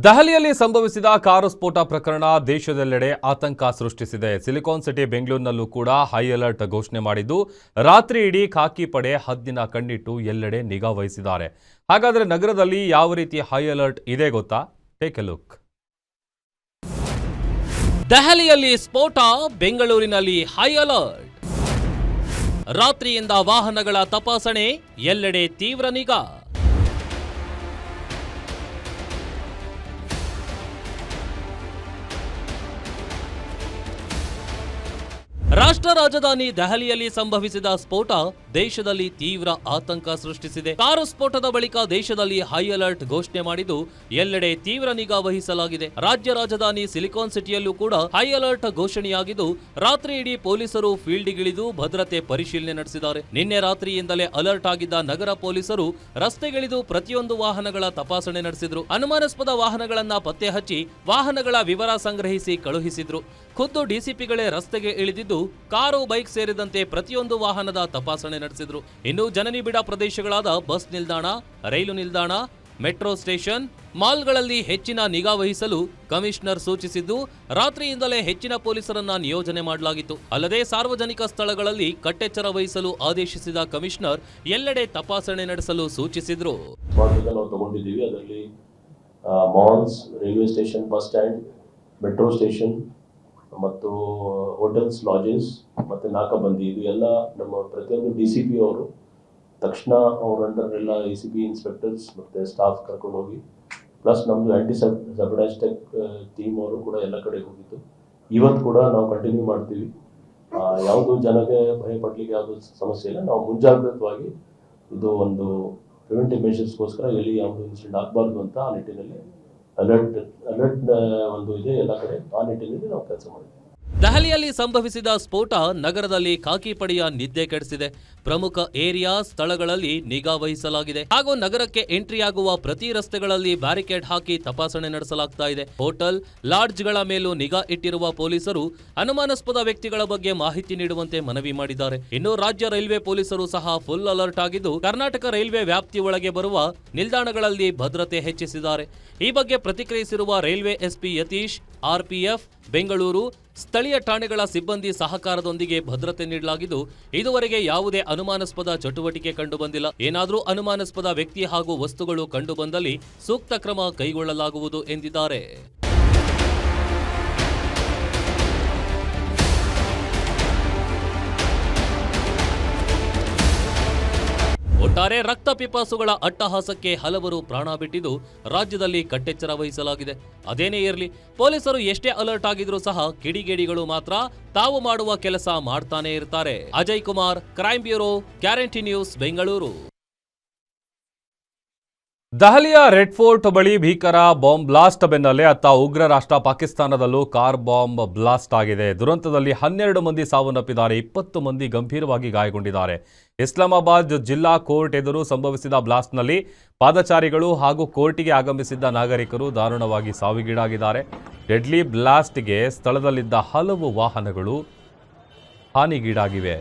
ದೆಹಲಿಯಲ್ಲಿ ಸಂಭವಿಸಿದ ಕಾರು ಸ್ಫೋಟ ಪ್ರಕರಣ ದೇಶದೆಲ್ಲೆಡೆ ಆತಂಕ ಸೃಷ್ಟಿಸಿದೆ. ಸಿಲಿಕಾನ್ ಸಿಟಿ ಬೆಂಗಳೂರಿನಲ್ಲೂ ಕೂಡ ಹೈ ಅಲರ್ಟ್ ಘೋಷಣೆ ಮಾಡಿದ್ದು, ರಾತ್ರಿ ಇಡೀ ಖಾಕಿ ಪಡೆ ಹದ್ದಿನ ಕಣ್ಣಿಟ್ಟು ಎಲ್ಲೆಡೆ ನಿಗಾ ವಹಿಸಿದ್ದಾರೆ. ಹಾಗಾದರೆ ನಗರದಲ್ಲಿ ಯಾವ ರೀತಿ ಹೈ ಅಲರ್ಟ್ ಇದೆ ಗೊತ್ತಾ? Take A look. ದೆಹಲಿಯಲ್ಲಿ ಸ್ಫೋಟ, ಬೆಂಗಳೂರಿನಲ್ಲಿ ಹೈ ಅಲರ್ಟ್. ರಾತ್ರಿಯಿಂದ ವಾಹನಗಳ ತಪಾಸಣೆ, ಎಲ್ಲೆಡೆ ತೀವ್ರ ನಿಗಾ. ರಾಷ್ಟ್ರ ರಾಜಧಾನಿ ದೆಹಲಿಯಲ್ಲಿ ಸಂಭವಿಸಿದ ಸ್ಫೋಟ ದೇಶದಲ್ಲಿ ತೀವ್ರ ಆತಂಕ ಸೃಷ್ಟಿಸಿದೆ. ಕಾರು ಸ್ಫೋಟದ ಬಳಿಕ ದೇಶದಲ್ಲಿ ಹೈ ಅಲರ್ಟ್ ಘೋಷಣೆ ಮಾಡಿದ್ದು, ಎಲ್ಲೆಡೆ ತೀವ್ರ ನಿಗಾ ವಹಿಸಲಾಗಿದೆ. ರಾಜ್ಯ ರಾಜಧಾನಿ ಸಿಲಿಕಾನ್ ಸಿಟಿಯಲ್ಲೂ ಕೂಡ ಹೈ ಅಲರ್ಟ್ ಘೋಷಣೆಯಾಗಿದ್ದು, ರಾತ್ರಿ ಇಡೀ ಪೊಲೀಸರು ಫೀಲ್ಡ್ಗಿಳಿದು ಭದ್ರತೆ ಪರಿಶೀಲನೆ ನಡೆಸಿದ್ದಾರೆ. ನಿನ್ನೆ ರಾತ್ರಿಯಿಂದಲೇ ಅಲರ್ಟ್ ಆಗಿದ್ದ ನಗರ ಪೊಲೀಸರು ರಸ್ತೆಗಿಳಿದು ಪ್ರತಿಯೊಂದು ವಾಹನಗಳ ತಪಾಸಣೆ ನಡೆಸಿದ್ರು. ಅನುಮಾನಾಸ್ಪದ ವಾಹನಗಳನ್ನ ಪತ್ತೆ ಹಚ್ಚಿ ವಾಹನಗಳ ವಿವರ ಸಂಗ್ರಹಿಸಿ ಕಳುಹಿಸಿದ್ರು. ಖುದ್ದು ಡಿಸಿಪಿಗಳೇ ರಸ್ತೆಗೆ ಇಳಿದಿದ್ದು, ಕಾರು, ಬೈಕ್ ಸೇರಿದಂತೆ ಪ್ರತಿಯೊಂದು ವಾಹನದ ತಪಾಸಣೆ ನಡೆಸಿದ್ರು. ಇನ್ನು ಜನನಿಬಿಡ ಪ್ರದೇಶಗಳಾದ ಬಸ್ ನಿಲ್ದಾಣ, ರೈಲು ನಿಲ್ದಾಣ, ಮೆಟ್ರೋ ಸ್ಟೇಷನ್, ಮಾಲ್ಗಳಲ್ಲಿ ಹೆಚ್ಚಿನ ನಿಗಾ ವಹಿಸಲು ಕಮಿಷನರ್ ಸೂಚಿಸಿದ್ದು, ರಾತ್ರಿಯಿಂದಲೇ ಹೆಚ್ಚಿನ ಪೊಲೀಸರನ್ನ ನಿಯೋಜನೆ ಮಾಡಲಾಗಿತ್ತು. ಅಲ್ಲದೆ ಸಾರ್ವಜನಿಕ ಸ್ಥಳಗಳಲ್ಲಿ ಕಟ್ಟೆಚ್ಚರ ವಹಿಸಲು ಆದೇಶಿಸಿದ ಕಮಿಷನರ್ ಎಲ್ಲೆಡೆ ತಪಾಸಣೆ ನಡೆಸಲು ಸೂಚಿಸಿದ್ರು. ಅದರಲ್ಲಿ malls, railway station, bus stand, metro station ಮತ್ತು ಹೋಟೆಲ್ಸ್, ಲಾಡ್ಜಸ್ ಮತ್ತು ನಾಕಾಬಂದಿ, ಇದು ಎಲ್ಲ ನಮ್ಮ ಪ್ರತಿಯೊಂದು DCP ಅವರು ತಕ್ಷಣ ಅವ್ರ ಅಂಡರ್ ಎಲ್ಲ ACP ಇನ್ಸ್ಪೆಕ್ಟರ್ಸ್ ಮತ್ತು ಸ್ಟಾಫ್ ಕರ್ಕೊಂಡು ಹೋಗಿ, ಪ್ಲಸ್ ನಮ್ಮದು ಆ್ಯಂಟಿ ಸಬ್ಡಾಸ್ಟೆಕ್ ಟೀಮ್ ಅವರು ಕೂಡ ಎಲ್ಲ ಕಡೆ ಹೋಗಿತ್ತು. ಇವತ್ತು ಕೂಡ ನಾವು ಕಂಟಿನ್ಯೂ ಮಾಡ್ತೀವಿ. ಯಾವುದು ಜನಕ್ಕೆ ಭಯ ಪಡಲಿಕ್ಕೆ ಯಾವುದು ಸಮಸ್ಯೆ ಇಲ್ಲ. ನಾವು ಮುಂಜಾಗ್ರತವಾಗಿ ಇದು ಒಂದು ಪ್ರಿವೆಂಟಿವ್ ಮೆಷರ್ಸ್ಗೋಸ್ಕರ ಎಲ್ಲಿ ಯಾವುದು ಇನ್ಸಿಡೆಂಟ್ ಆಗಬಾರ್ದು ಅಂತ ಆ ನಿಟ್ಟಿನಲ್ಲಿ ಅಲರ್ಟ್ ಒಂದು ಇದೆ ಎಲ್ಲ ಕಡೆ. ಆ ನಿಟ್ಟಿನಲ್ಲಿ ನಾವು ಕೆಲಸ ಮಾಡಿದ್ದೀವಿ. ದೆಹಲಿಯಲ್ಲಿ ಸಂಭವಿಸಿದ ಸ್ಫೋಟ ನಗರದಲ್ಲಿ ಖಾಕಿ ಪಡೆಯ ನಿದ್ದೆ ಕೆಡಿಸಿದೆ. ಪ್ರಮುಖ ಏರಿಯಾ ಸ್ಥಳಗಳಲ್ಲಿ ನಿಗಾ ವಹಿಸಲಾಗಿದೆ. ಹಾಗೂ ನಗರಕ್ಕೆ ಎಂಟ್ರಿ ಆಗುವ ಪ್ರತಿ ರಸ್ತೆಗಳಲ್ಲಿ ಬ್ಯಾರಿಕೇಡ್ ಹಾಕಿ ತಪಾಸಣೆ ನಡೆಸಲಾಗ್ತಾ ಇದೆ. ಹೋಟೆಲ್, ಲಾಡ್ಜ್ಗಳ ಮೇಲೂ ನಿಗಾ ಇಟ್ಟಿರುವ ಪೊಲೀಸರು ಅನುಮಾನಾಸ್ಪದ ವ್ಯಕ್ತಿಗಳ ಬಗ್ಗೆ ಮಾಹಿತಿ ನೀಡುವಂತೆ ಮನವಿ ಮಾಡಿದ್ದಾರೆ. ಇನ್ನು ರಾಜ್ಯ ರೈಲ್ವೆ ಪೊಲೀಸರು ಸಹ ಫುಲ್ ಅಲರ್ಟ್ ಆಗಿದ್ದು, ಕರ್ನಾಟಕ ರೈಲ್ವೆ ವ್ಯಾಪ್ತಿ ಒಳಗೆ ಬರುವ ನಿಲ್ದಾಣಗಳಲ್ಲಿ ಭದ್ರತೆ ಹೆಚ್ಚಿಸಿದ್ದಾರೆ. ಈ ಬಗ್ಗೆ ಪ್ರತಿಕ್ರಿಯಿಸಿರುವ railway SP Yatish, RPF Bengaluru ಸ್ಥಳೀಯ ಠಾಣೆಗಳ ಸಿಬ್ಬಂದಿ ಸಹಕಾರದೊಂದಿಗೆ ಭದ್ರತೆ ನೀಡಲಾಗಿದ್ದು, ಇದುವರೆಗೆ ಯಾವುದೇ ಅನುಮಾನಾಸ್ಪದ ಚಟುವಟಿಕೆ ಕಂಡುಬಂದಿಲ್ಲ. ಏನಾದರೂ ಅನುಮಾನಾಸ್ಪದ ವ್ಯಕ್ತಿ ಹಾಗೂ ವಸ್ತುಗಳು ಕಂಡುಬಂದಲ್ಲಿ ಸೂಕ್ತ ಕ್ರಮ ಕೈಗೊಳ್ಳಲಾಗುವುದು ಎಂದಿದ್ದಾರೆ. ಒಟ್ಟಾರೆ ರಕ್ತ ಪಿಪಾಸುಗಳ ಅಟ್ಟಹಾಸಕ್ಕೆ ಹಲವರು ಪ್ರಾಣ ಬಿಟ್ಟಿದ್ದು, ರಾಜ್ಯದಲ್ಲಿ ಕಟ್ಟೆಚ್ಚರ ವಹಿಸಲಾಗಿದೆ. ಅದೇನೇ ಇರಲಿ, ಪೊಲೀಸರು ಎಷ್ಟೇ ಅಲರ್ಟ್ ಆಗಿದ್ರೂ ಸಹ ಕಿಡಿಗೇಡಿಗಳು ಮಾತ್ರ ತಾವು ಮಾಡುವ ಕೆಲಸ ಮಾಡ್ತಾನೆ ಇರ್ತಾರೆ. Ajay Kumar, crime bureau, guarantee news, Bengaluru. ದೆಹಲಿಯ ರೆಡ್ ಫೋರ್ಟ್ ಬಳಿ ಭೀಕರ ಬಾಂಬ್ ಬ್ಲಾಸ್ಟ್ ಬೆನ್ನಲ್ಲೇ ಅತ್ತ ಉಗ್ರ ರಾಷ್ಟ್ರ ಪಾಕಿಸ್ತಾನದಲ್ಲೂ ಕಾರ್ ಬಾಂಬ್ ಬ್ಲಾಸ್ಟ್ ಆಗಿದೆ. ದುರಂತದಲ್ಲಿ 12 ಮಂದಿ ಸಾವನ್ನಪ್ಪಿದ್ದಾರೆ, 20 ಮಂದಿ ಗಂಭೀರವಾಗಿ ಗಾಯಗೊಂಡಿದ್ದಾರೆ. ಇಸ್ಲಾಮಾಬಾದ್ ಜಿಲ್ಲಾ ಕೋರ್ಟ್ ಎದುರು ಸಂಭವಿಸಿದ ಬ್ಲಾಸ್ಟ್ನಲ್ಲಿ ಪಾದಚಾರಿಗಳು ಹಾಗೂ ಕೋರ್ಟಿಗೆ ಆಗಮಿಸಿದ್ದ ನಾಗರಿಕರು ದಾರುಣವಾಗಿ ಸಾವಿಗೀಡಾಗಿದ್ದಾರೆ. ಡೆಡ್ಲಿ ಬ್ಲಾಸ್ಟ್ಗೆ ಸ್ಥಳದಲ್ಲಿದ್ದ ಹಲವು ವಾಹನಗಳು ಹಾನಿಗೀಡಾಗಿವೆ.